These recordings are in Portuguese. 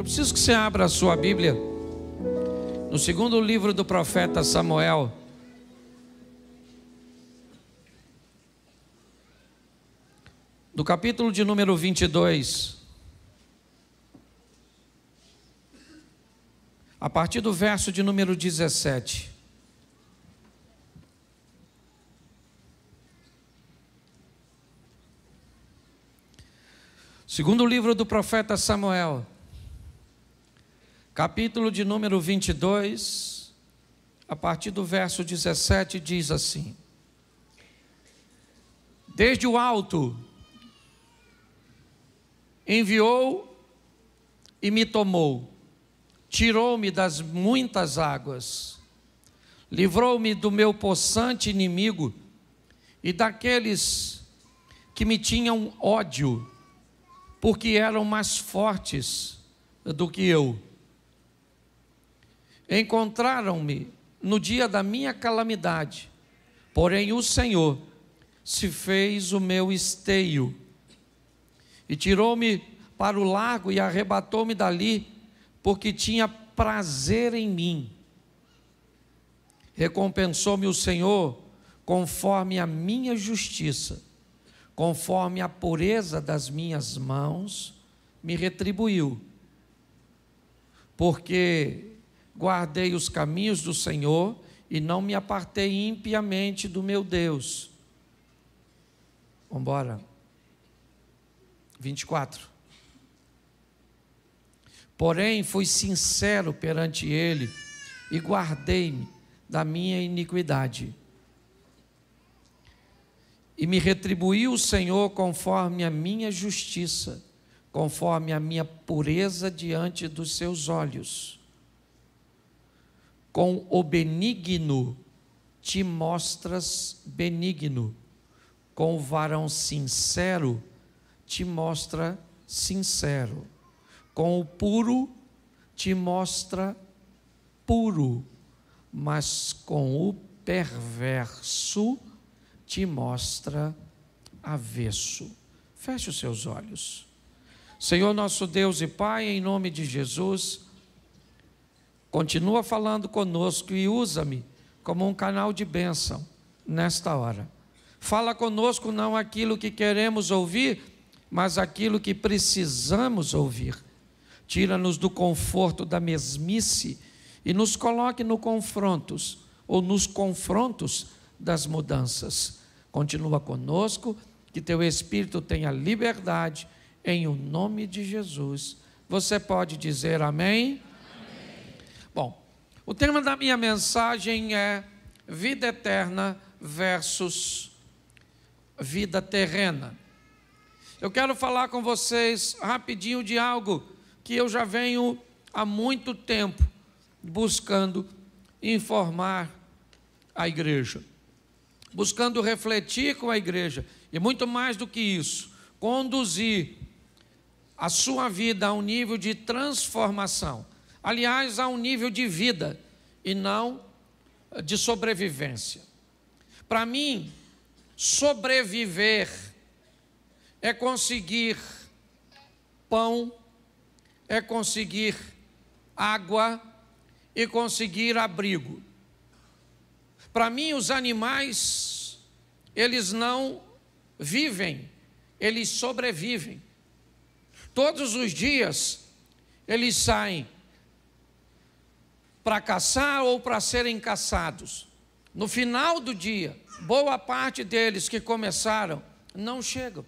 Eu preciso que você abra a sua Bíblia no segundo livro do profeta Samuel, do capítulo de número 22, a partir do verso de número 17. Segundo livro do profeta Samuel, capítulo de número 22, a partir do verso 17, diz assim: Desde o alto enviou e me tomou, tirou-me das muitas águas, livrou-me do meu possante inimigo e daqueles que me tinham ódio, porque eram mais fortes do que eu. Encontraram-me no dia da minha calamidade, porém o Senhor se fez o meu esteio, e tirou-me para o largo e arrebatou-me dali, porque tinha prazer em mim. Recompensou-me o Senhor conforme a minha justiça, conforme a pureza das minhas mãos, me retribuiu. Porque guardei os caminhos do Senhor e não me apartei impiamente do meu Deus. Vamos embora. 24. Porém, fui sincero perante Ele e guardei-me da minha iniquidade. E me retribuiu o Senhor conforme a minha justiça, conforme a minha pureza diante dos seus olhos. Com o benigno te mostras benigno, com o varão sincero te mostra sincero, com o puro te mostra puro, mas com o perverso te mostra avesso. Feche os seus olhos. Senhor nosso Deus e Pai, em nome de Jesus, continua falando conosco e usa-me como um canal de bênção nesta hora. Fala conosco não aquilo que queremos ouvir, mas aquilo que precisamos ouvir. Tira-nos do conforto da mesmice e nos coloque nos confrontos das mudanças. Continua conosco, que teu Espírito tenha liberdade, em o nome de Jesus. Você pode dizer amém? Amém. Bom, o tema da minha mensagem é vida eterna versus vida terrena. Eu quero falar com vocês rapidinho de algo que eu já venho há muito tempo buscando informar a igreja, buscando refletir com a igreja, e muito mais do que isso, conduzir a sua vida a um nível de transformação, aliás, a um nível de vida e não de sobrevivência. Para mim, sobreviver é conseguir pão, é conseguir água e conseguir abrigo. Para mim, os animais, eles não vivem, eles sobrevivem. Todos os dias, eles saem para caçar ou para serem caçados. No final do dia, boa parte deles que começaram não chegam.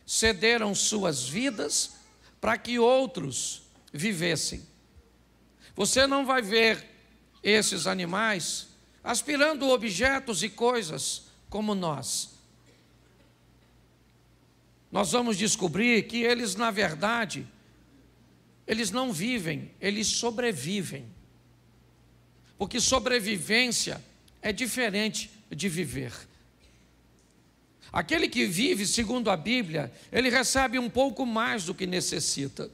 Cederam suas vidas para que outros vivessem. Você não vai ver esses animais aspirando objetos e coisas como nós. Nós vamos descobrir que eles, na verdade, eles não vivem, eles sobrevivem. Porque sobrevivência é diferente de viver. Aquele que vive, segundo a Bíblia, ele recebe um pouco mais do que necessita.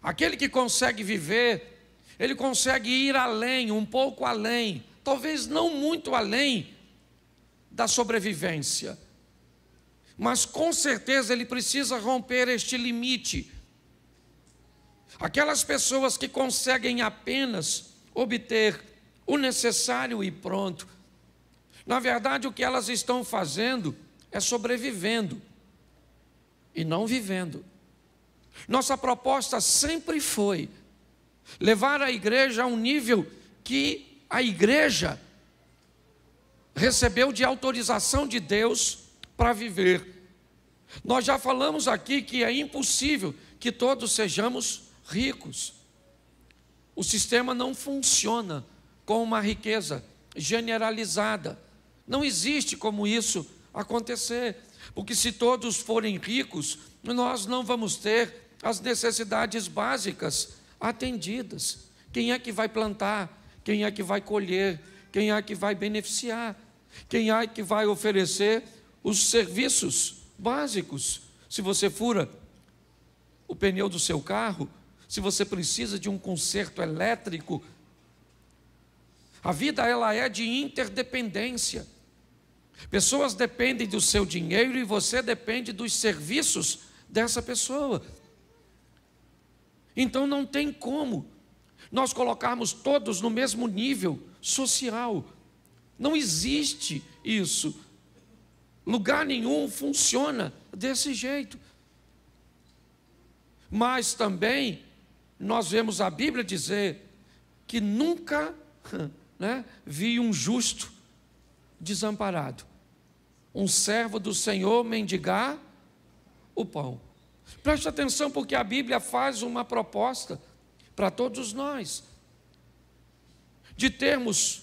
Aquele que consegue viver, ele consegue ir além, um pouco além, talvez não muito além da sobrevivência. Mas com certeza ele precisa romper este limite Aquelas pessoas que conseguem apenas obter o necessário e pronto, na verdade o que elas estão fazendo é sobrevivendo e não vivendo. Nossa proposta sempre foi levar a igreja a um nível que a igreja recebeu de autorização de Deus para viver. Nós já falamos aqui que é impossível que todos sejamos ricos. O sistema não funciona com uma riqueza generalizada. Não existe como isso acontecer, porque se todos forem ricos, nós não vamos ter as necessidades básicas atendidas. Quem é que vai plantar? Quem é que vai colher? Quem é que vai beneficiar? Quem é que vai oferecer os serviços básicos? Se você fura o pneu do seu carro, se você precisa de um conserto elétrico, a vida ela é de interdependência. Pessoas dependem do seu dinheiro e você depende dos serviços dessa pessoa. Então não tem como nós colocarmos todos no mesmo nível social. Não existe isso. Lugar nenhum funciona desse jeito. Mas também nós vemos a Bíblia dizer que nunca vi um justo desamparado, um servo do Senhor mendigar o pão. Preste atenção, porque a Bíblia faz uma proposta para todos nós, de termos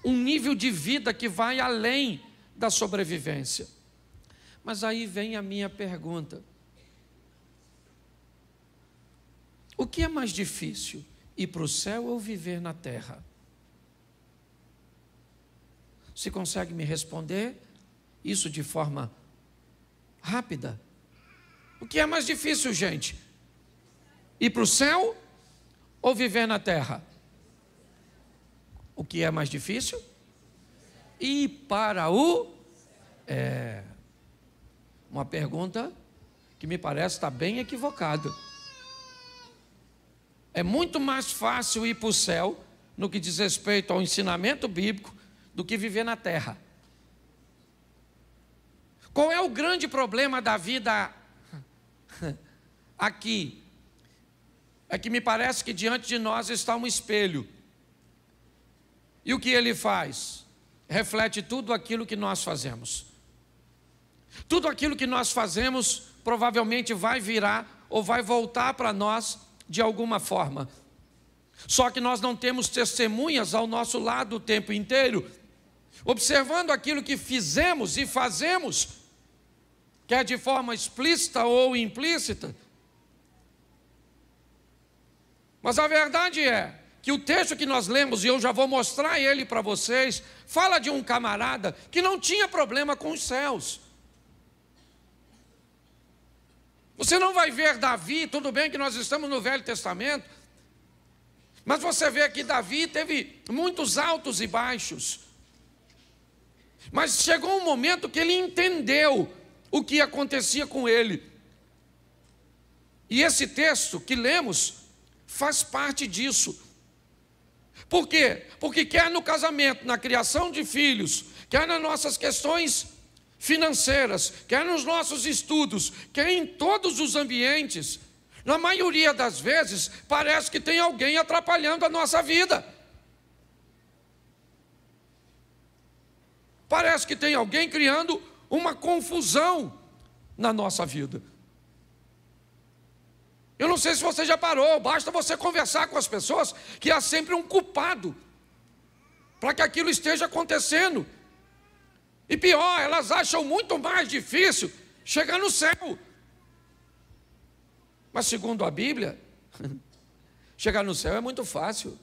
um nível de vida que vai além da sobrevivência. Mas aí vem a minha pergunta: o que é mais difícil, ir para o céu ou viver na terra? Você consegue me responder isso de forma rápida? O que é mais difícil, gente? Ir para o céu ou viver na terra? O que é mais difícil? Ir para o... uma pergunta que me parece estar bem equivocada. É muito mais fácil ir para o céu, no que diz respeito ao ensinamento bíblico, do que viver na terra. Qual é o grande problema da vida aqui? É que me parece que diante de nós está um espelho. E o que ele faz? Reflete tudo aquilo que nós fazemos. Tudo aquilo que nós fazemos provavelmente vai virar ou vai voltar para nós de alguma forma. Só que nós não temos testemunhas ao nosso lado o tempo inteiro, observando aquilo que fizemos e fazemos, quer de forma explícita ou implícita. Mas a verdade é que o texto que nós lemos, e eu já vou mostrar ele para vocês, fala de um camarada que não tinha problema com os céus. Você não vai ver Davi, tudo bem que nós estamos no Velho Testamento, mas você vê que Davi teve muitos altos e baixos. Mas chegou um momento que ele entendeu o que acontecia com ele. E esse texto que lemos faz parte disso. Por quê? Porque quer no casamento, na criação de filhos, quer nas nossas questões financeiras, quer nos nossos estudos, quer em todos os ambientes, na maioria das vezes, parece que tem alguém atrapalhando a nossa vida. Parece que tem alguém criando uma confusão na nossa vida. Eu não sei se você já parou, basta você conversar com as pessoas, que há sempre um culpado para que aquilo esteja acontecendo. E pior, elas acham muito mais difícil chegar no céu. Mas segundo a Bíblia, chegar no céu é muito fácil.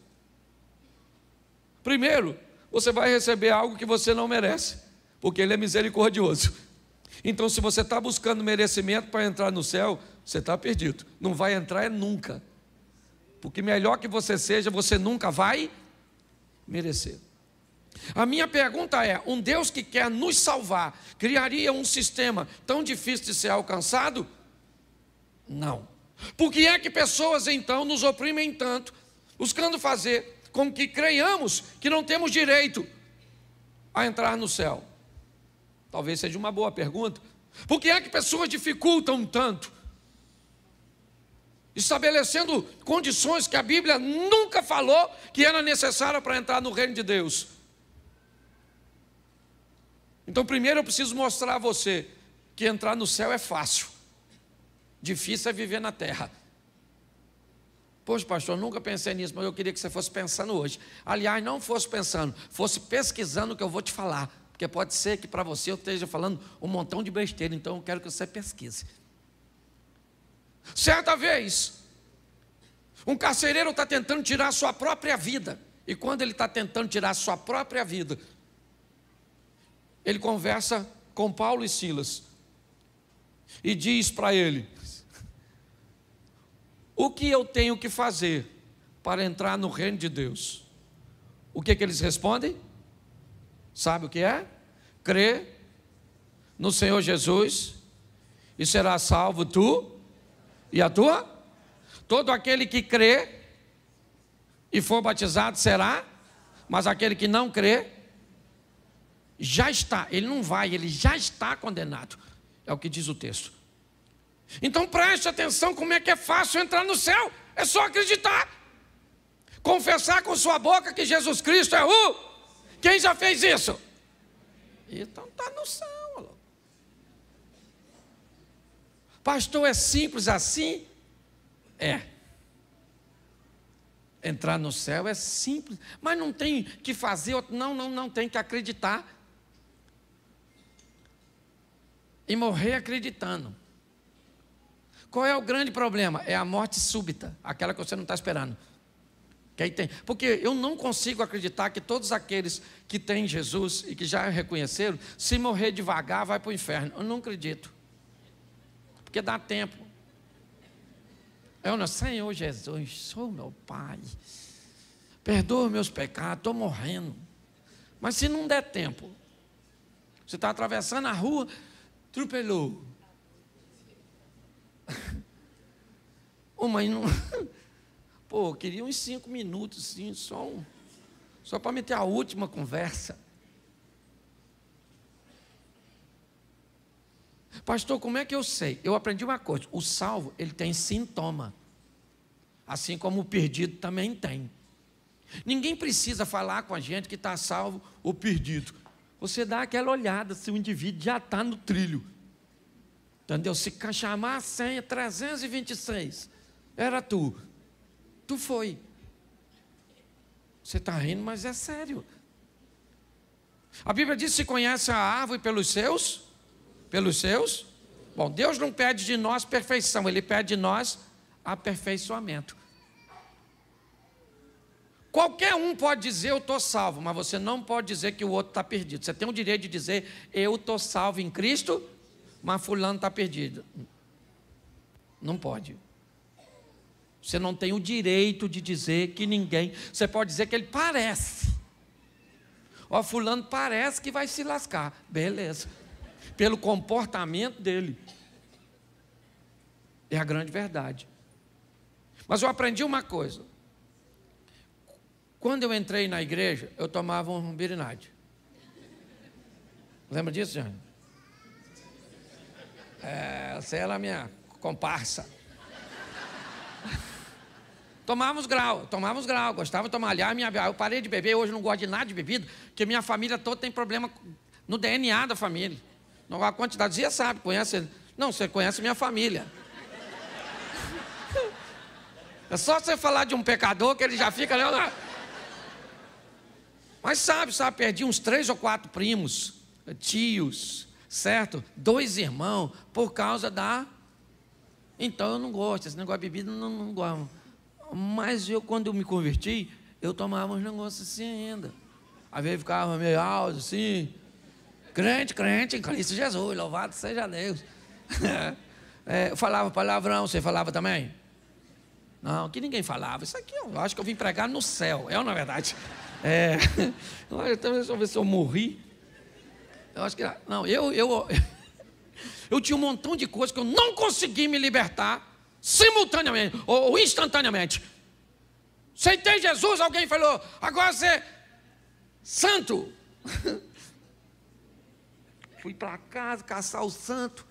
Primeiro, você vai receber algo que você não merece, porque Ele é misericordioso. Então, se você está buscando merecimento para entrar no céu, você está perdido. Não vai entrar nunca. Porque melhor que você seja, você nunca vai merecer. A minha pergunta é: um Deus que quer nos salvar, criaria um sistema tão difícil de ser alcançado? Não. Por que é que pessoas então nos oprimem tanto, buscando fazer com que creiamos que não temos direito a entrar no céu? Talvez seja uma boa pergunta. Por que é que pessoas dificultam tanto, estabelecendo condições que a Bíblia nunca falou que era necessária para entrar no reino de Deus? Então, primeiro eu preciso mostrar a você que entrar no céu é fácil. Difícil é viver na terra. Poxa, pastor, nunca pensei nisso, mas eu queria que você fosse pensando hoje. Aliás, não fosse pensando, fosse pesquisando o que eu vou te falar. Porque pode ser que para você eu esteja falando um montão de besteira, então eu quero que você pesquise. Certa vez, um carcereiro está tentando tirar a sua própria vida. E quando ele está tentando tirar a sua própria vida, ele conversa com Paulo e Silas e diz para ele: o que eu tenho que fazer para entrar no reino de Deus? O que eles respondem? Sabe o que é? Crê no Senhor Jesus e será salvo tu e a tua. Todo aquele que crê e for batizado será, mas aquele que não crê já está, ele não vai, ele já está condenado. É o que diz o texto. Então preste atenção como é que é fácil entrar no céu. É só acreditar. Confessar com sua boca que Jesus Cristo é o... Quem já fez isso? Então está no céu. Pastor, é simples assim? É. Entrar no céu é simples, mas não tem que fazer, não tem que acreditar. E morrer acreditando. Qual é o grande problema? É a morte súbita, aquela que você não está esperando. Que aí tem. Porque eu não consigo acreditar que todos aqueles que têm Jesus e que já reconheceram, se morrer devagar, vai para o inferno. Eu não acredito. Porque dá tempo. Eu não, Senhor Jesus, sou meu Pai. Perdoa meus pecados, estou morrendo. Mas se não der tempo, você está atravessando a rua, atropelou. Mas não... Pô, eu queria uns 5 minutos, sim, só para meter a última conversa. Pastor, como é que eu sei? Eu aprendi uma coisa, o salvo, ele tem sintoma. Assim como o perdido também tem. Ninguém precisa falar com a gente que está salvo ou perdido. Você dá aquela olhada se o indivíduo já está no trilho. Entendeu? Se chamar a senha 326, era tu. Tu foi. Você está rindo, mas é sério. A Bíblia diz: se conhece a árvore pelos seus? Pelos seus? Bom, Deus não pede de nós perfeição, Ele pede de nós aperfeiçoamento. Qualquer um pode dizer eu estou salvo, mas você não pode dizer que o outro está perdido. Você tem o direito de dizer eu estou salvo em Cristo, mas fulano está perdido. Não pode. Você não tem o direito de dizer que ninguém... Você pode dizer que ele parece. Ó, fulano parece que vai se lascar. Beleza. Pelo comportamento dele. É a grande verdade. Mas eu aprendi uma coisa. Quando eu entrei na igreja, eu tomava um birinade. Lembra disso, Jane? Essa era a minha comparsa. Tomávamos grau, gostava de tomar. Aliás, eu parei de beber, hoje não gosto de nada de bebida, porque minha família toda tem problema no DNA da família. A quantidade, você sabe, conhece? Não, você conhece minha família. É só você falar de um pecador que ele já fica... Mas sabe, perdi uns 3 ou 4 primos, tios, certo? 2 irmãos, por causa da... Então eu não gosto, esse negócio de bebida não gosto. Mas eu, quando eu me converti, eu tomava uns negócios assim ainda. Às vezes ficava meio alto, assim. Crente em Cristo Jesus, louvado seja Deus. Eu falava palavrão, você falava também? Não, que ninguém falava. Isso aqui eu acho que eu vim pregar no céu, na verdade. Deixa eu ver se eu morri. Eu acho que... Não, eu tinha um montão de coisas que eu não consegui me libertar simultaneamente ou instantaneamente. Aceitei Jesus, alguém falou, agora você é santo. Fui para casa caçar o santo.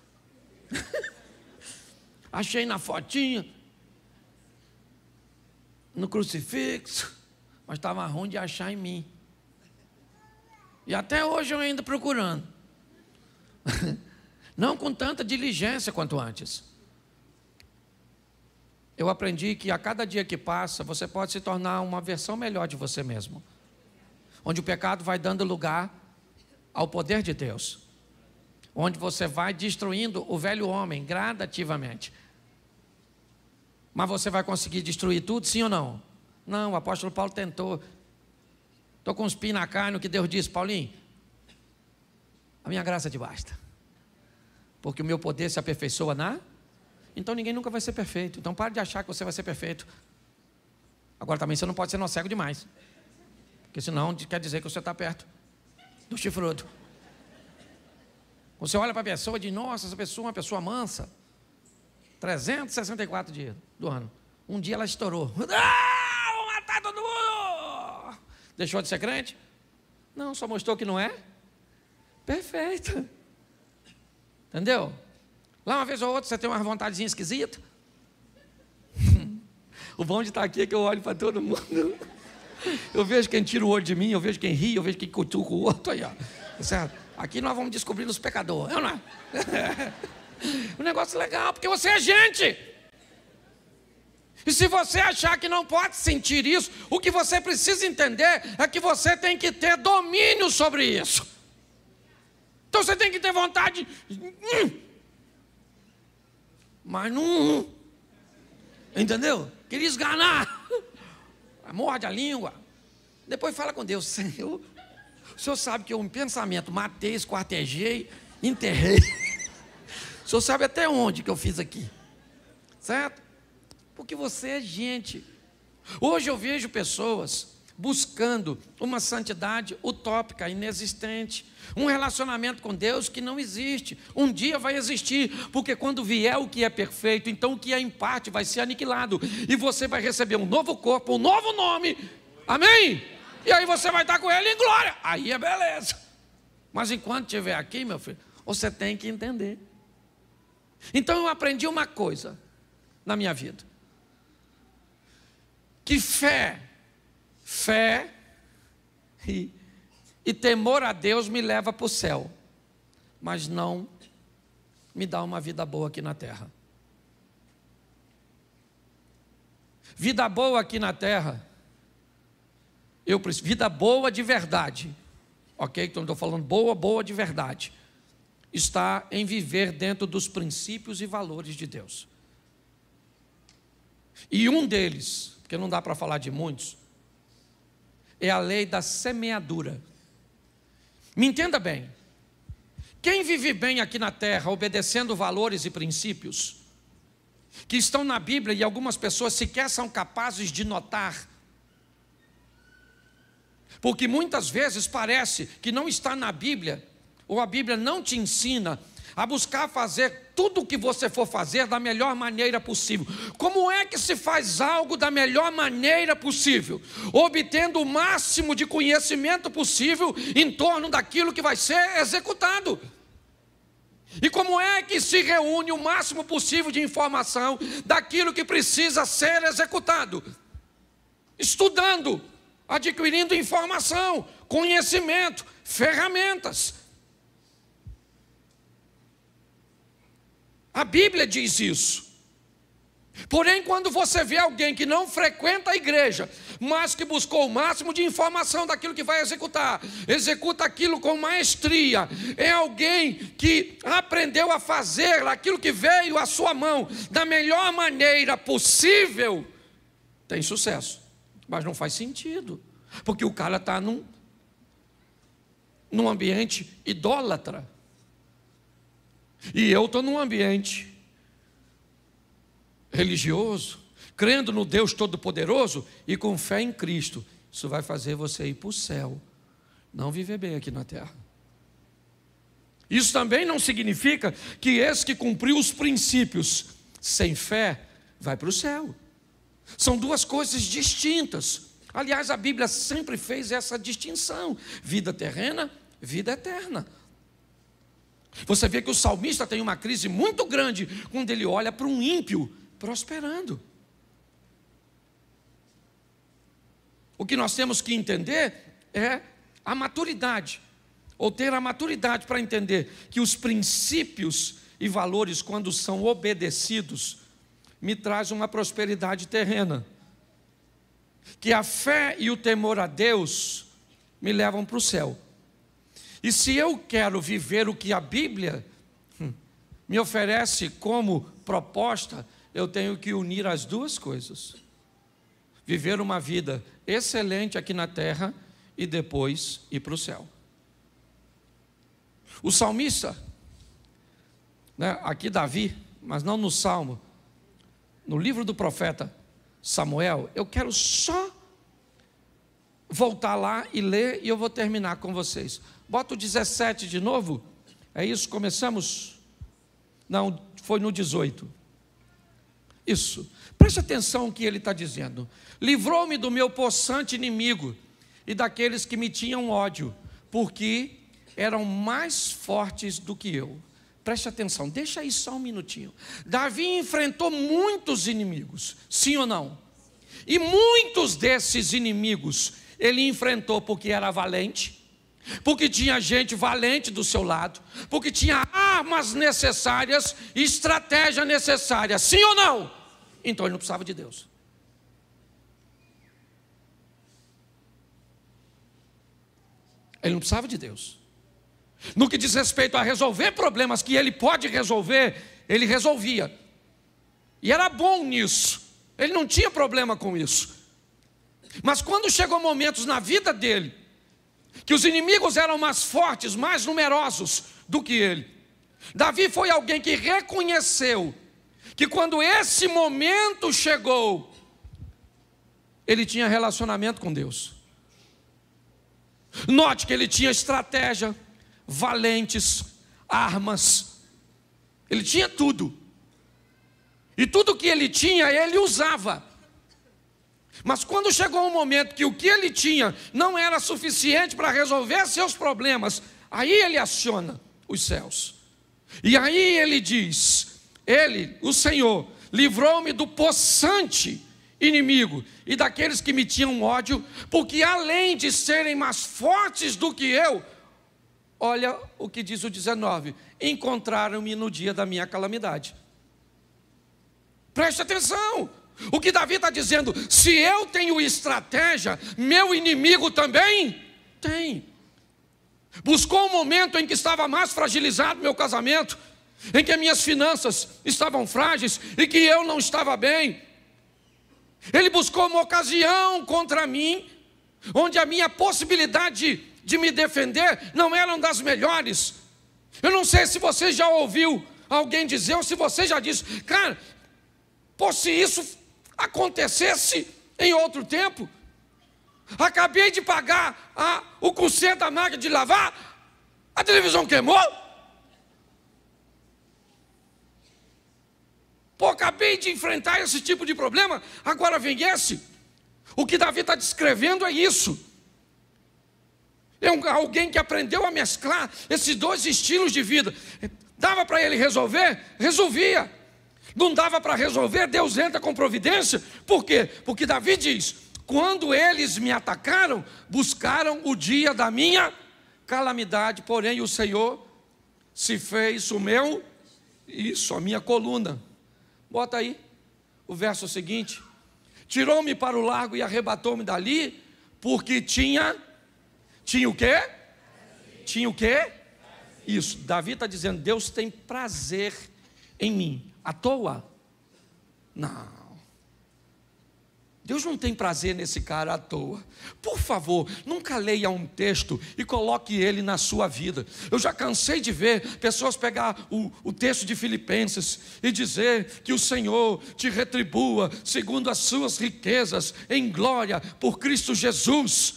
Achei na fotinha, no crucifixo, mas estava ruim de achar em mim. E até hoje eu ainda procurando. Não com tanta diligência quanto antes. Eu aprendi que a cada dia que passa, você pode se tornar uma versão melhor de você mesmo. Onde o pecado vai dando lugar ao poder de Deus. Onde você vai destruindo o velho homem gradativamente. Mas você vai conseguir destruir tudo, sim ou não? Não, o apóstolo Paulo tentou. Estou com uns pins na carne, o que Deus disse, Paulinho, a minha graça te basta. Porque o meu poder se aperfeiçoa na... Então ninguém nunca vai ser perfeito. Então pare de achar que você vai ser perfeito. Agora também você não pode ser nó cego demais. Porque senão quer dizer que você está perto do chifrudo. Você olha para a pessoa e diz, nossa, essa pessoa é uma pessoa mansa. 364 dias do ano. Um dia ela estourou. Ah, vou matar todo mundo! Deixou de ser crente? Não, só mostrou que não é perfeito. Entendeu? Lá uma vez ou outra você tem uma vontadezinha esquisita. O bom de estar aqui é que eu olho para todo mundo. Eu vejo quem tira o olho de mim, eu vejo quem ri, eu vejo quem cutuca o outro. Aí, ó. Certo? Aqui nós vamos descobrir os pecadores. Não é? Um negócio legal, porque você é gente. E se você achar que não pode sentir isso, o que você precisa entender é que você tem que ter domínio sobre isso. Então você tem que ter vontade. Mas não. Entendeu? Queria esganar. Morde a língua. Depois fala com Deus, Senhor. O Senhor sabe que eu, em pensamento, matei, esquartejei, enterrei. O Senhor sabe até onde que eu fiz aqui. Certo? Porque você é gente. Hoje eu vejo pessoas buscando uma santidade utópica, inexistente. Um relacionamento com Deus que não existe. Um dia vai existir, porque quando vier o que é perfeito, então o que é em parte vai ser aniquilado. E você vai receber um novo corpo, um novo nome. Amém? E aí você vai estar com ele em glória. Aí é beleza. Mas enquanto estiver aqui, meu filho, você tem que entender. Então eu aprendi uma coisa na minha vida. Que fé e temor a Deus me leva para o céu, mas não me dá uma vida boa aqui na terra. Vida boa aqui na terra, eu preciso, vida boa de verdade, ok? Então estou falando boa de verdade, está em viver dentro dos princípios e valores de Deus. E um deles, porque não dá para falar de muitos, é a lei da semeadura. Me entenda bem. Quem vive bem aqui na terra, obedecendo valores e princípios, que estão na Bíblia e algumas pessoas sequer são capazes de notar, porque muitas vezes parece que não está na Bíblia, ou a Bíblia não te ensina a buscar fazer tudo o que você for fazer da melhor maneira possível. Como é que se faz algo da melhor maneira possível? Obtendo o máximo de conhecimento possível em torno daquilo que vai ser executado. E como é que se reúne o máximo possível de informação daquilo que precisa ser executado? Estudando, adquirindo informação, conhecimento, ferramentas. A Bíblia diz isso. Porém, quando você vê alguém que não frequenta a igreja, mas que buscou o máximo de informação daquilo que vai executar, executa aquilo com maestria, é alguém que aprendeu a fazer aquilo que veio à sua mão da melhor maneira possível, tem sucesso. Mas não faz sentido, porque o cara está num ambiente idólatra. E eu estou num ambiente religioso, crendo no Deus Todo-Poderoso e com fé em Cristo. Isso vai fazer você ir para o céu, não viver bem aqui na terra. Isso também não significa que esse que cumpriu os princípios sem fé vai para o céu. São duas coisas distintas. Aliás, a Bíblia sempre fez essa distinção: vida terrena, vida eterna. Você vê que o salmista tem uma crise muito grande quando ele olha para um ímpio prosperando. O que nós temos que entender é a maturidade, ou ter a maturidade para entender que os princípios e valores, quando são obedecidos, me trazem uma prosperidade terrena. Que a fé e o temor a Deus me levam para o céu. E se eu quero viver o que a Bíblia me oferece como proposta, eu tenho que unir as duas coisas. Viver uma vida excelente aqui na terra e depois ir para o céu. O salmista, aqui Davi, mas não no Salmo, no livro do profeta Samuel, eu quero só voltar lá e ler, e eu vou terminar com vocês. Bota o 17 de novo. É isso, começamos? Não, foi no 18. Isso. Preste atenção no que ele está dizendo. Livrou-me do meu possante inimigo e daqueles que me tinham ódio, porque eram mais fortes do que eu. Preste atenção, deixa aí só um minutinho. Davi enfrentou muitos inimigos, sim ou não? E muitos desses inimigos ele enfrentou porque era valente, porque tinha gente valente do seu lado, porque tinha armas necessárias e estratégia necessária, sim ou não? Então ele não precisava de Deus. Ele não precisava de Deus. No que diz respeito a resolver problemas que ele pode resolver, ele resolvia. E era bom nisso. Ele não tinha problema com isso. Mas quando chegou momentos na vida dele, que os inimigos eram mais fortes, mais numerosos do que ele, Davi foi alguém que reconheceu que quando esse momento chegou, ele tinha relacionamento com Deus. Note que ele tinha estratégia, valentes, armas, ele tinha tudo. E tudo que ele tinha, ele usava. Mas quando chegou um momento que o que ele tinha não era suficiente para resolver seus problemas, aí ele aciona os céus. E aí ele diz, o Senhor, livrou-me do possante inimigo e daqueles que me tinham ódio, porque além de serem mais fortes do que eu, olha o que diz o 19, encontraram-me no dia da minha calamidade. Preste atenção, o que Davi está dizendo: se eu tenho estratégia, meu inimigo também tem. Buscou um momento em que estava mais fragilizado meu casamento, em que minhas finanças estavam frágeis e que eu não estava bem. Ele buscou uma ocasião contra mim, onde a minha possibilidade de me defender não eram das melhores. Eu não sei se você já ouviu alguém dizer, ou se você já disse, cara, pô, se isso acontecesse em outro tempo, acabei de pagar o conserto da máquina de lavar, a televisão queimou. Pô, acabei de enfrentar esse tipo de problema, agora vem esse. O que Davi está descrevendo é isso. É alguém que aprendeu a mesclar esses dois estilos de vida. Dava para ele resolver? Resolvia. Não dava para resolver? Deus entra com providência. Por quê? Porque Davi diz, quando eles me atacaram, buscaram o dia da minha calamidade, porém o Senhor se fez o meu, a minha coluna. Bota aí o verso seguinte. Tirou-me para o largo e arrebatou-me dali, porque tinha o quê? Tinha o quê? Isso, Davi está dizendo, Deus tem prazer em mim. À toa? Não. Deus não tem prazer nesse cara à toa. Por favor, nunca leia um texto e coloque ele na sua vida. Eu já cansei de ver pessoas pegar o texto de Filipenses e dizer que o Senhor te retribua segundo as suas riquezas em glória por Cristo Jesus.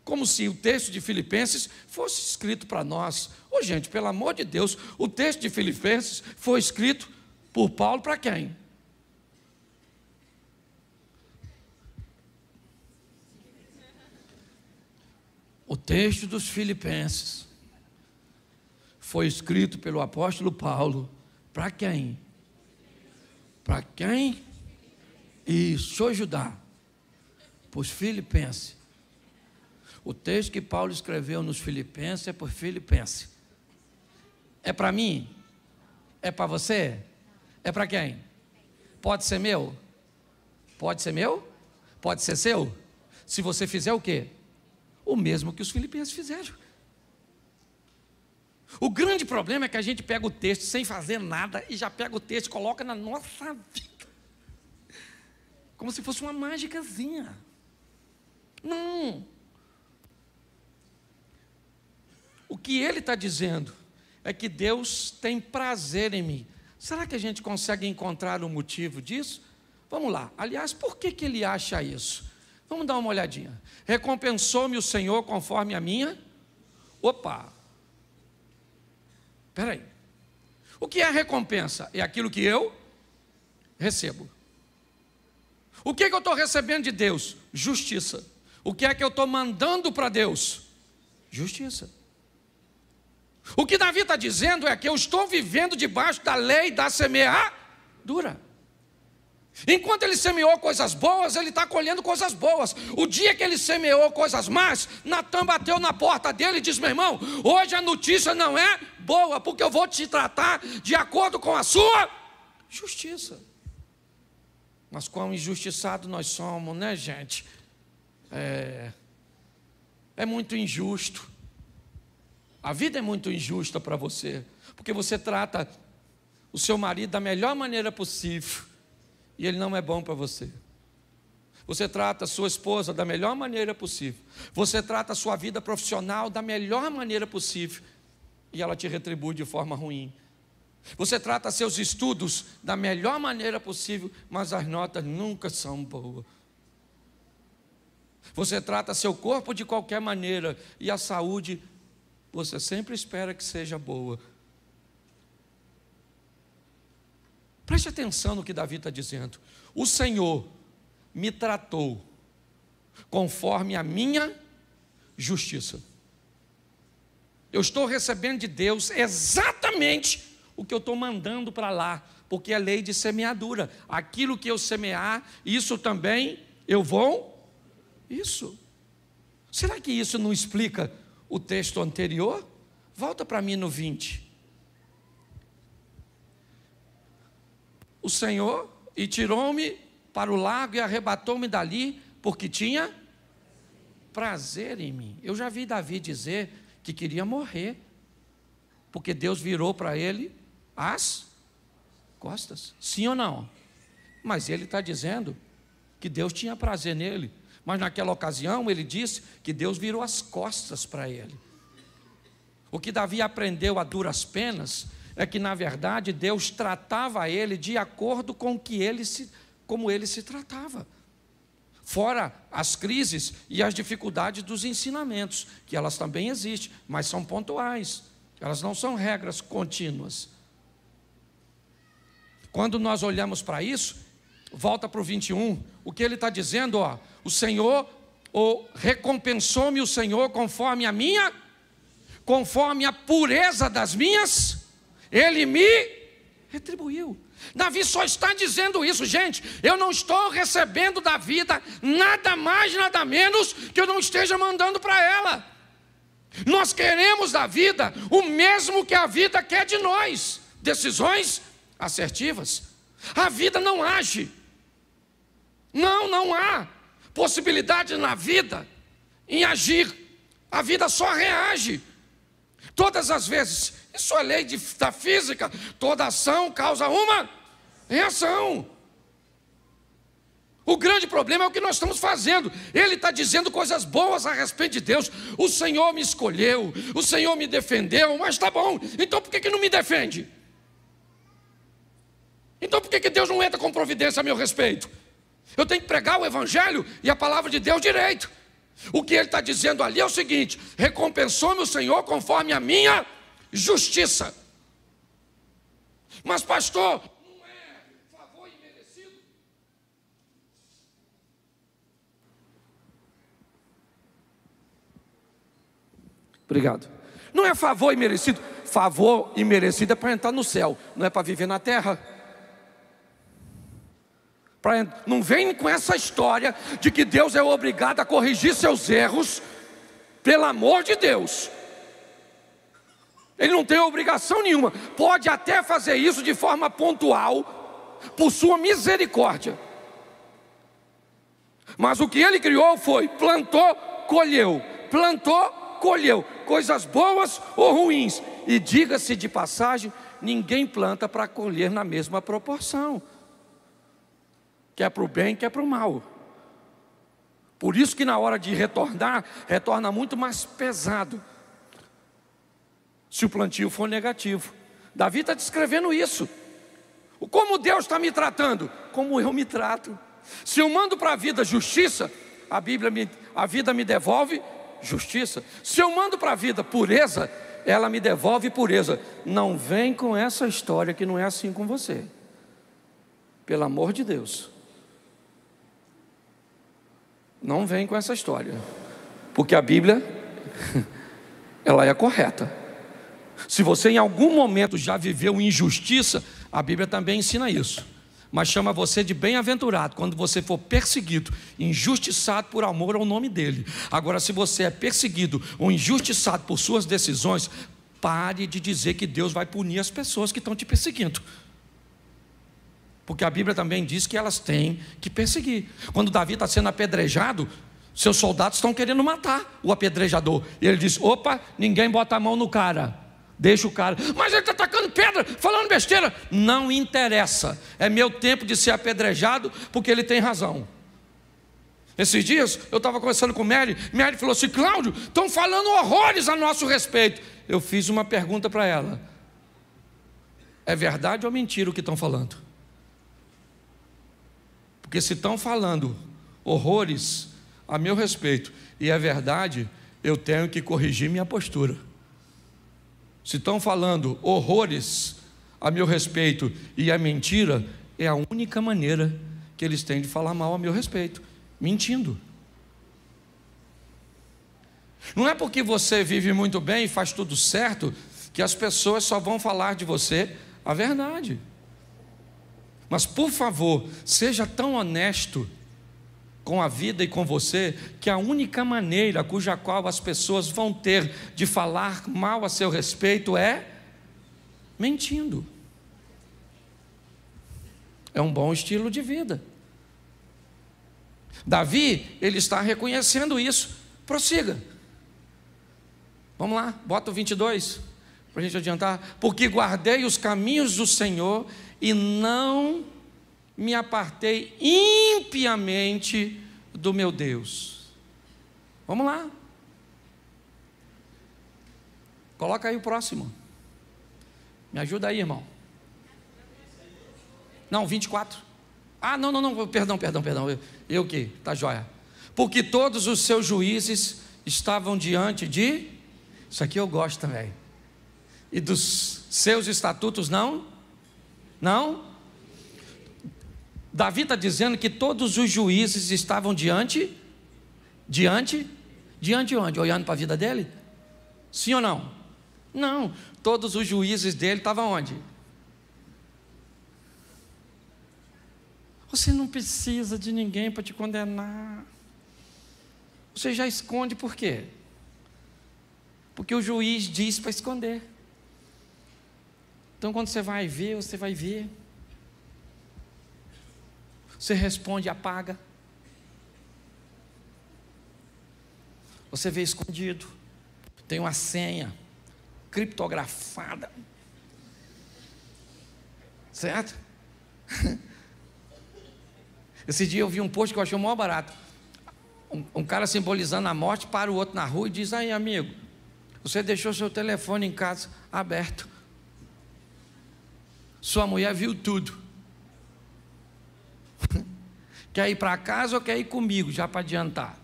Como se o texto de Filipenses fosse escrito para nós. Ô gente, pelo amor de Deus, o texto de Filipenses foi escrito por Paulo para quem? texto dos Filipenses foi escrito pelo apóstolo Paulo para quem? Para quem? Isso, deixa eu ajudar. Para os Filipenses. O texto que Paulo escreveu nos Filipenses é para os Filipenses. É para mim? É para você? É para quem? Pode ser meu? Pode ser meu? Pode ser seu? Se você fizer o quê? O mesmo que os Filipenses fizeram. O grande problema é que a gente pega o texto sem fazer nada e já pega o texto e coloca na nossa vida. Como se fosse uma mágicazinha. Não. O que ele está dizendo é que Deus tem prazer em mim. Será que a gente consegue encontrar o motivo disso? Vamos lá. Aliás, por que ele acha isso? Vamos dar uma olhadinha. Recompensou-me o Senhor conforme a minha... Opa! Espera aí. O que é a recompensa? É aquilo que eu recebo. O que eu estou recebendo de Deus? Justiça. O que é que eu estou mandando para Deus? Justiça. O que Davi está dizendo é que eu estou vivendo debaixo da lei da semeadura. Enquanto ele semeou coisas boas, ele está colhendo coisas boas. O dia que ele semeou coisas más, Natan bateu na porta dele e disse: meu irmão, hoje a notícia não é boa, porque eu vou te tratar de acordo com a sua justiça. Mas quão injustiçado nós somos, né, gente? É muito injusto. A vida é muito injusta para você, porque você trata o seu marido da melhor maneira possível e ele não é bom para você. Você trata a sua esposa da melhor maneira possível. Você trata a sua vida profissional da melhor maneira possível e ela te retribui de forma ruim. Você trata seus estudos da melhor maneira possível, mas as notas nunca são boas. Você trata seu corpo de qualquer maneira e a saúde você sempre espera que seja boa. Preste atenção no que Davi está dizendo. O Senhor me tratou conforme a minha justiça. Eu estou recebendo de Deus exatamente o que eu estou mandando para lá, porque é lei de semeadura. Aquilo que eu semear, isso também eu vou. Isso. Será que isso não explica o texto anterior? Volta para mim no 20. O Senhor e tirou-me para o lago e arrebatou-me dali, porque tinha prazer em mim. Eu já vi Davi dizer que queria morrer, porque Deus virou para ele as costas. Sim ou não? Mas ele está dizendo que Deus tinha prazer nele. Mas naquela ocasião ele disse que Deus virou as costas para ele. O que Davi aprendeu a duras penas é que, na verdade, Deus tratava ele de acordo com como ele se tratava. Fora as crises e as dificuldades dos ensinamentos, que elas também existem, mas são pontuais. Elas não são regras contínuas. Quando nós olhamos para isso, volta para o 21, o que ele está dizendo, o Senhor, recompensou-me o Senhor conforme a pureza das minhas, Ele me retribuiu. Davi só está dizendo isso, gente. Eu não estou recebendo da vida nada mais, nada menos que eu não esteja mandando para ela. Nós queremos da vida o mesmo que a vida quer de nós. Decisões assertivas. A vida não age. Não há possibilidade na vida em agir. A vida só reage. Todas as vezes, isso é lei da física, toda ação causa uma reação. O grande problema é o que nós estamos fazendo. Ele está dizendo coisas boas a respeito de Deus. O Senhor me escolheu, o Senhor me defendeu, mas está bom, então por que não me defende? Então por que Deus não entra com providência a meu respeito? Eu tenho que pregar o Evangelho e a palavra de Deus direito. O que ele está dizendo ali é o seguinte: recompensou-me o Senhor conforme a minha justiça. Mas pastor, não é favor imerecido? Obrigado. Não é favor imerecido. Favor imerecido é para entrar no céu, não é para viver na terra. Não vem com essa história de que Deus é obrigado a corrigir seus erros. Pelo amor de Deus, Ele não tem obrigação nenhuma. Pode até fazer isso de forma pontual, por sua misericórdia. Mas o que Ele criou foi: plantou, colheu, plantou, colheu, coisas boas ou ruins. E diga-se de passagem, ninguém planta para colher na mesma proporção, quer para o bem, quer para o mal. Por isso que na hora de retornar, retorna muito mais pesado, se o plantio for negativo. Davi está descrevendo isso. Como Deus está me tratando? Como eu me trato. Se eu mando para a vida justiça, a vida me devolve justiça. Se eu mando para a vida pureza, ela me devolve pureza. Não vem com essa história que não é assim com você. Pelo amor de Deus. Não vem com essa história. Porque a Bíblia, ela é correta. Se você em algum momento já viveu injustiça, a Bíblia também ensina isso. Mas chama você de bem-aventurado quando você for perseguido, injustiçado por amor ao nome dele. Agora, se você é perseguido ou injustiçado por suas decisões, pare de dizer que Deus vai punir as pessoas que estão te perseguindo. Porque a Bíblia também diz que elas têm que perseguir. Quando Davi está sendo apedrejado, seus soldados estão querendo matar o apedrejador. E ele diz: opa, ninguém bota a mão no cara, deixa o cara. Mas ele está tacando pedra, falando besteira. Não interessa, é meu tempo de ser apedrejado, porque ele tem razão. Esses dias eu estava conversando com Mary falou assim: Cláudio, estão falando horrores a nosso respeito. Eu fiz uma pergunta para ela: é verdade ou mentira o que estão falando? Porque se estão falando horrores a meu respeito e é verdade, eu tenho que corrigir minha postura. Se estão falando horrores a meu respeito e é mentira, é a única maneira que eles têm de falar mal a meu respeito, mentindo. Não é porque você vive muito bem e faz tudo certo que as pessoas só vão falar de você a verdade. Mas por favor, seja tão honesto com a vida e com você, que a única maneira cuja qual as pessoas vão ter de falar mal a seu respeito é mentindo. É um bom estilo de vida. Davi, ele está reconhecendo isso. Prossiga. Vamos lá, bota o 22 para a gente adiantar. Porque guardei os caminhos do Senhor e não me apartei impiamente do meu Deus. Vamos lá. Coloca aí o próximo. Me ajuda aí, irmão. Não, 24. Ah, não, perdão. Eu o quê? Tá joia. Porque todos os seus juízes estavam diante de... Isso aqui eu gosto também. E dos seus estatutos não? Davi está dizendo que todos os juízes estavam diante onde? Olhando para a vida dele? Sim ou não? Não, todos os juízes dele estavam onde? Você não precisa de ninguém para te condenar. Você já esconde por quê? Porque o juiz diz para esconder. Então quando você vai ver, você vai ver. Você responde e apaga. Você vê escondido. Tem uma senha criptografada. Certo? Esse dia eu vi um post que eu achei o maior barato. Um cara simbolizando a morte para o outro na rua e diz: aí, amigo, você deixou seu telefone em casa aberto. Sua mulher viu tudo. Quer ir para casa ou quer ir comigo, já para adiantar?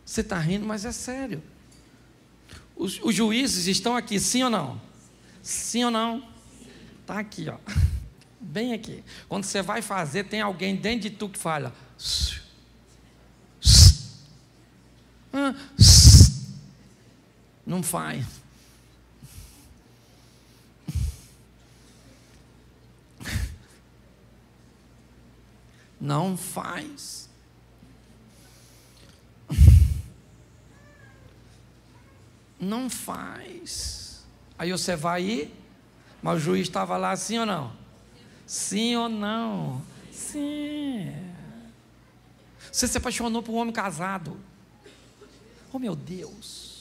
Você está rindo, mas é sério. Os juízes estão aqui, sim ou não? Sim ou não? Está aqui, ó. Bem aqui. Quando você vai fazer, tem alguém dentro de tu que fala: Não faz. Não faz. Não faz. Aí você vai ir, mas o juiz estava lá, sim ou não? Sim ou não? Sim. Você se apaixonou por um homem casado. Oh, meu Deus.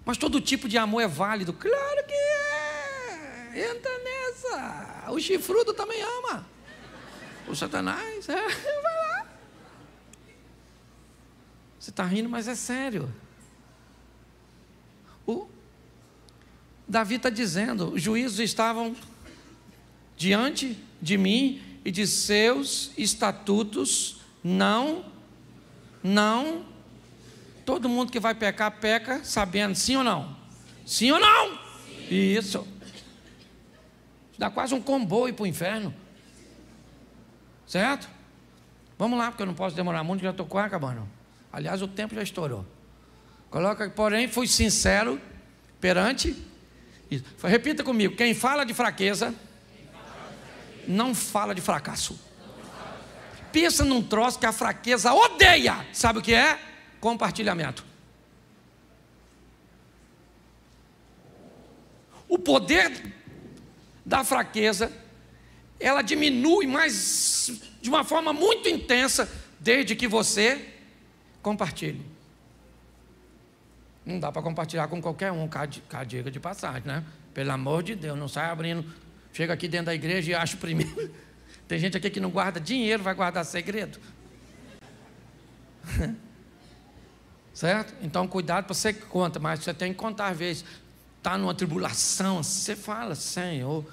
Mas todo tipo de amor é válido. Claro que é. Entra nessa. O chifrudo também ama. O Satanás, vai lá. Você está rindo, mas é sério. O Davi está dizendo, os juízos estavam diante de mim e de seus estatutos não, todo mundo que vai pecar, peca sabendo, sim ou não? Sim ou não? Sim. Isso. Dá quase um comboio para o inferno. Certo? Vamos lá, porque eu não posso demorar muito, já estou quase acabando. Aliás, o tempo já estourou. Coloca, porém, fui sincero perante. Isso. Repita comigo: quem fala de fraqueza, não fala de fracasso. Pensa num troço que a fraqueza odeia. Sabe o que é? Compartilhamento. O poder da fraqueza, ela diminui, mas de uma forma muito intensa, desde que você compartilhe. Não dá para compartilhar com qualquer um, diga de passagem, né? Pelo amor de Deus, não sai abrindo. Chega aqui dentro da igreja e acha o primeiro. Tem gente aqui que não guarda dinheiro, vai guardar segredo. Certo? Então cuidado para você que conta, mas você tem que contar às vezes. Está numa tribulação, você fala, Senhor,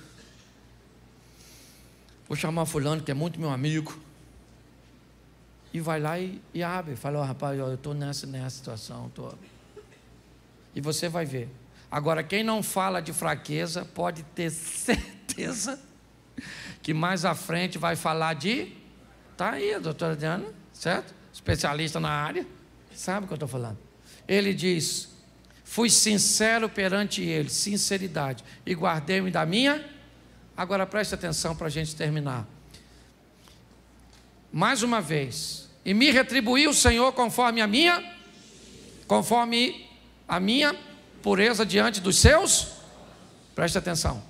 vou chamar fulano que é muito meu amigo. E vai lá e abre. Fala, oh, rapaz, eu estou nessa situação. E você vai ver. Agora, quem não fala de fraqueza, pode ter certeza que mais à frente vai falar de... Está aí a doutora Diana, certo? Especialista na área. Sabe o que eu estou falando? Ele diz, fui sincero perante ele, sinceridade, e guardei-me da minha... Agora preste atenção para a gente terminar. Mais uma vez. E me retribuiu o Senhor conforme a minha pureza diante dos seus. Preste atenção.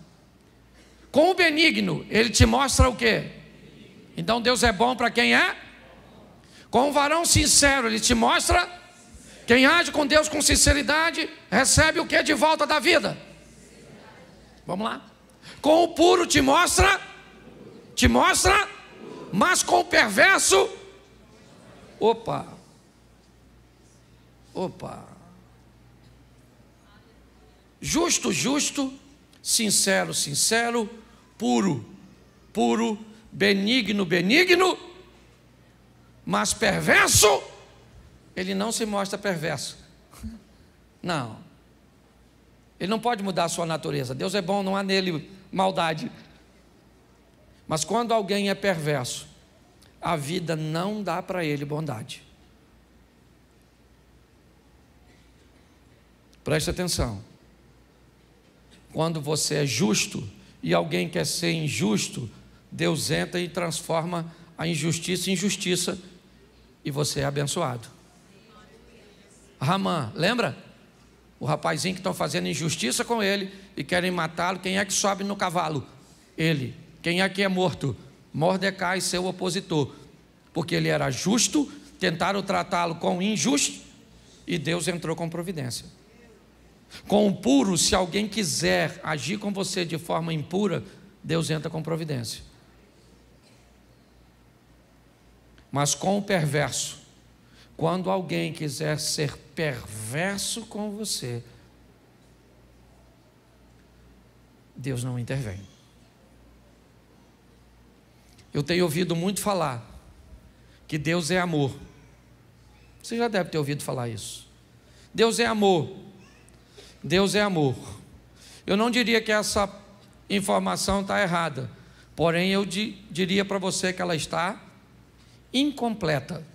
Com o benigno, ele te mostra o quê? Então Deus é bom para quem é? Com o varão sincero, ele te mostra. Quem age com Deus com sinceridade, recebe o que de volta da vida? Vamos lá. Com o puro te mostra, mas com o perverso, opa, justo, sincero, puro, benigno, mas perverso, ele não se mostra perverso, não, ele não pode mudar a sua natureza. Deus é bom, não há nele maldade. Mas quando alguém é perverso, a vida não dá para ele bondade. Preste atenção. Quando você é justo e alguém quer ser injusto, Deus entra e transforma a injustiça em justiça e você é abençoado. Ramã, lembra? O rapazinho que estão fazendo injustiça com ele e querem matá-lo, quem é que sobe no cavalo? Ele. Quem é que é morto? Mordecai, seu opositor. Porque ele era justo, tentaram tratá-lo com injusto e Deus entrou com providência. Com o puro, se alguém quiser agir com você de forma impura, Deus entra com providência. Mas com o perverso, quando alguém quiser ser perverso com você, Deus não intervém. Eu tenho ouvido muito falar que Deus é amor. Você já deve ter ouvido falar isso. Deus é amor. Deus é amor. Eu não diria que essa informação está errada, porém eu diria para você que ela está incompleta.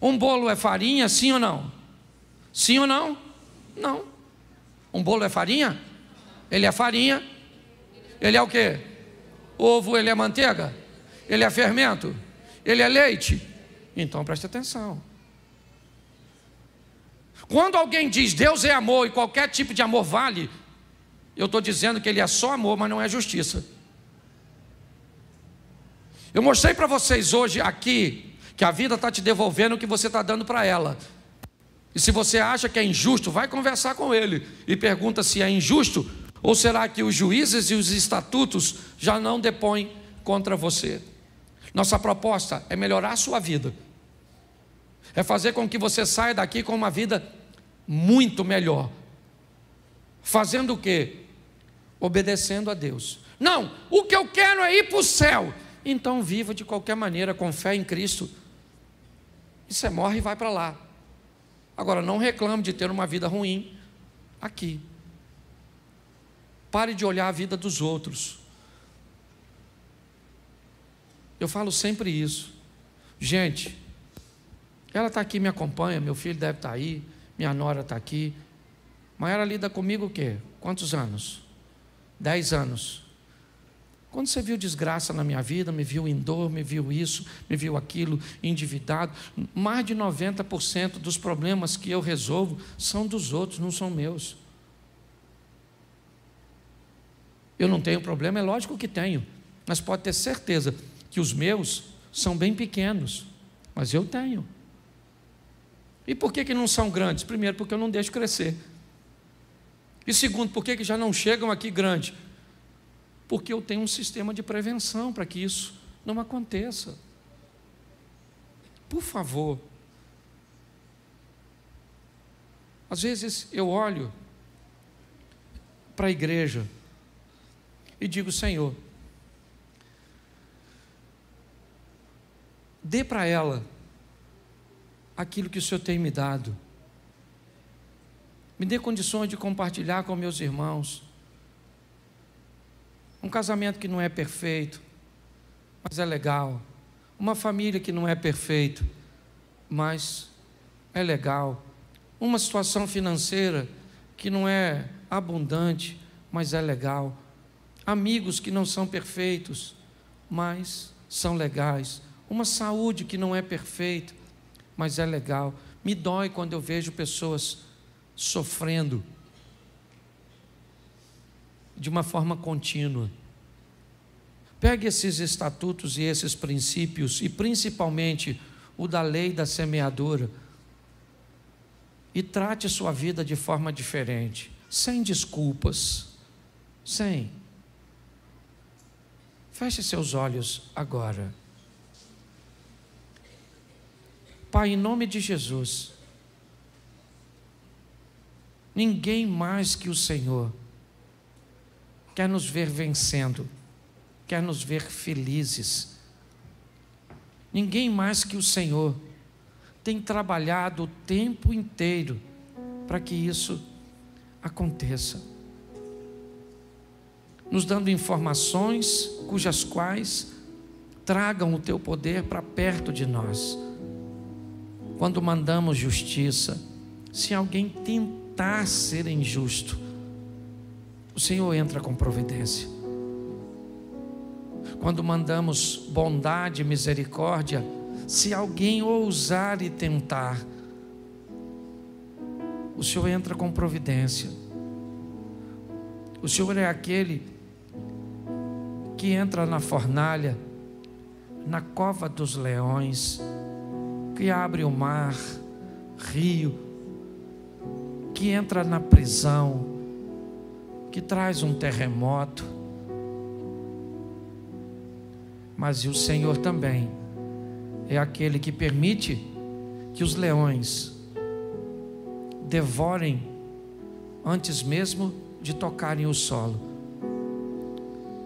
Um bolo é farinha, sim ou não? Sim ou não? Não. Um bolo é farinha? Ele é farinha. Ele é o quê? Ovo, ele é manteiga? Ele é fermento? Ele é leite? Então preste atenção. Quando alguém diz Deus é amor e qualquer tipo de amor vale, eu estou dizendo que Ele é só amor, mas não é justiça. Eu mostrei para vocês hoje aqui que a vida está te devolvendo o que você está dando para ela. E se você acha que é injusto, vai conversar com ele e pergunta se é injusto, ou será que os juízes e os estatutos já não depõem contra você. Nossa proposta é melhorar a sua vida, é fazer com que você saia daqui com uma vida muito melhor. Fazendo o quê? Obedecendo a Deus. Não, o que eu quero é ir para o céu. Então viva de qualquer maneira, com fé em Cristo, e você morre e vai para lá. Agora não reclame de ter uma vida ruim aqui. Pare de olhar a vida dos outros. Eu falo sempre isso. Gente, ela está aqui, me acompanha, meu filho deve estar aí, minha nora está aqui. Mas ela lida comigo o quê? Quantos anos? 10 anos. Quando você viu desgraça na minha vida, me viu em dor, me viu isso, me viu aquilo, endividado, mais de 90% dos problemas que eu resolvo são dos outros, não são meus. Eu não tenho problema, é lógico que tenho, mas pode ter certeza que os meus são bem pequenos, mas eu tenho. E por que não são grandes? Primeiro, porque eu não deixo crescer. E segundo, por que já não chegam aqui grandes? Porque eu tenho um sistema de prevenção para que isso não aconteça. Por favor. Às vezes eu olho para a igreja e digo: Senhor, dê para ela aquilo que o Senhor tem me dado. Me dê condições de compartilhar com meus irmãos. Um casamento que não é perfeito, mas é legal. Uma família que não é perfeita, mas é legal. Uma situação financeira que não é abundante, mas é legal. Amigos que não são perfeitos, mas são legais. Uma saúde que não é perfeita, mas é legal. Me dói quando eu vejo pessoas sofrendo de uma forma contínua. Pegue esses estatutos e esses princípios, e principalmente o da lei da semeadura, e trate sua vida de forma diferente, sem desculpas, sem. Feche seus olhos agora. Pai, em nome de Jesus, ninguém mais que o Senhor quer nos ver vencendo, quer nos ver felizes. Ninguém mais que o Senhor tem trabalhado o tempo inteiro para que isso aconteça, nos dando informações cujas quais tragam o teu poder para perto de nós. Quando mandamos justiça, se alguém tentar ser injusto, o Senhor entra com providência. Quando mandamos bondade e misericórdia, se alguém ousar e tentar, o Senhor entra com providência. O Senhor é aquele que entra na fornalha, na cova dos leões, que abre o mar, rio, que entra na prisão, que traz um terremoto. Mas o Senhor também é aquele que permite que os leões devorem antes mesmo de tocarem o solo.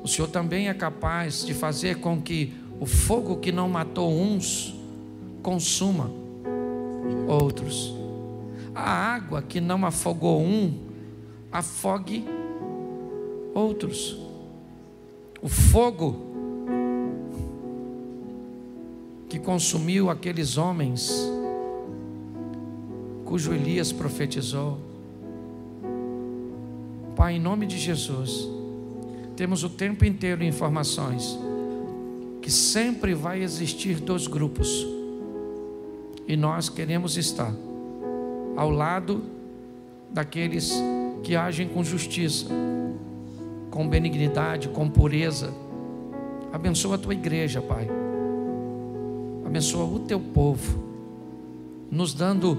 O Senhor também é capaz de fazer com que o fogo que não matou uns consuma outros. A água que não afogou um, afogue outros. O fogo que consumiu aqueles homens cujo Elias profetizou. Pai, em nome de Jesus, temos o tempo inteiro informações que sempre vai existir 2 grupos, e nós queremos estar ao lado daqueles que agem com justiça, com benignidade, com pureza. Abençoa a tua igreja, Pai. Abençoa o teu povo, nos dando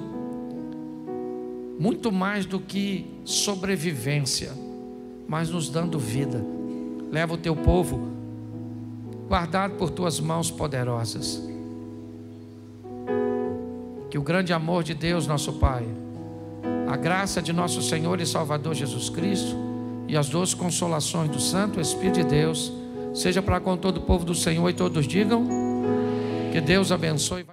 muito mais do que sobrevivência, mas nos dando vida. Leva o teu povo guardado por tuas mãos poderosas. Que o grande amor de Deus, nosso Pai, a graça de nosso Senhor e Salvador Jesus Cristo e as doces consolações do Santo Espírito de Deus seja para com todo o povo do Senhor, e todos digam: que Deus abençoe.